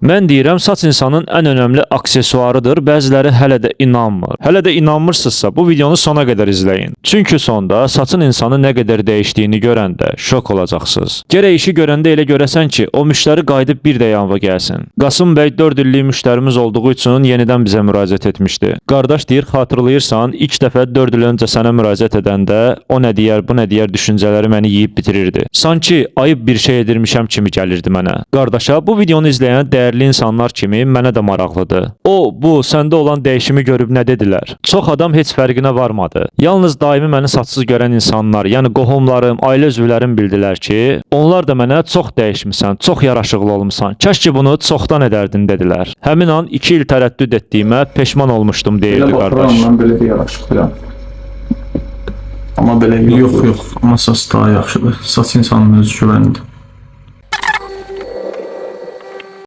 Mən deyirəm, saç insanın ən önəmli aksesuarıdır. Bəziləri hələ də inanmır. Hələ də inanmırsınızsa bu videonu sona qədər izləyin. Çünki sonda saçın insanı nə qədər dəyişdiyini görəndə şok olacaqsınız. Gərək işi görəndə elə görəsən ki, o müştəri qayıdıb bir də yanına gəlsin. Qasım bəy 4 illik müştərimiz olduğu üçün yenidən bizə müraciət etmişdi. Qardaş deyir, xatırlayırsan, ilk dəfə 4 il öncə sənə müraciət edəndə o nə deyər, bu nə deyər düşüncələri məni yeyib bitirirdi. Sanki ayıb bir şey edirmişəm kimi gəlirdi mənə. Qardaşa, bu videonu izləyən dəyərli insanlar kimi mənə də maraqlıdır. O, bu, səndə olan dəyişimi görüb nə dedilər? Çox adam heç fərqinə varmadı. Yalnız daimi məni saçsız görən insanlar, yəni qohumlarım, ailə üzvlərim bildilər ki, onlar da mənə çox dəyişmisən, çox yaraşıqlı olmusan, kəş ki bunu çoxdan edərdin dedilər. Həmin an 2 il tərəddüd etdiyimə peşman olmuşdum deyirdi qardaş. Mən belə bir yaraşıqlıyam. Amma belə yox. Yox, amma saç daha yaxşıdır. Saç insanın öz güvənidir.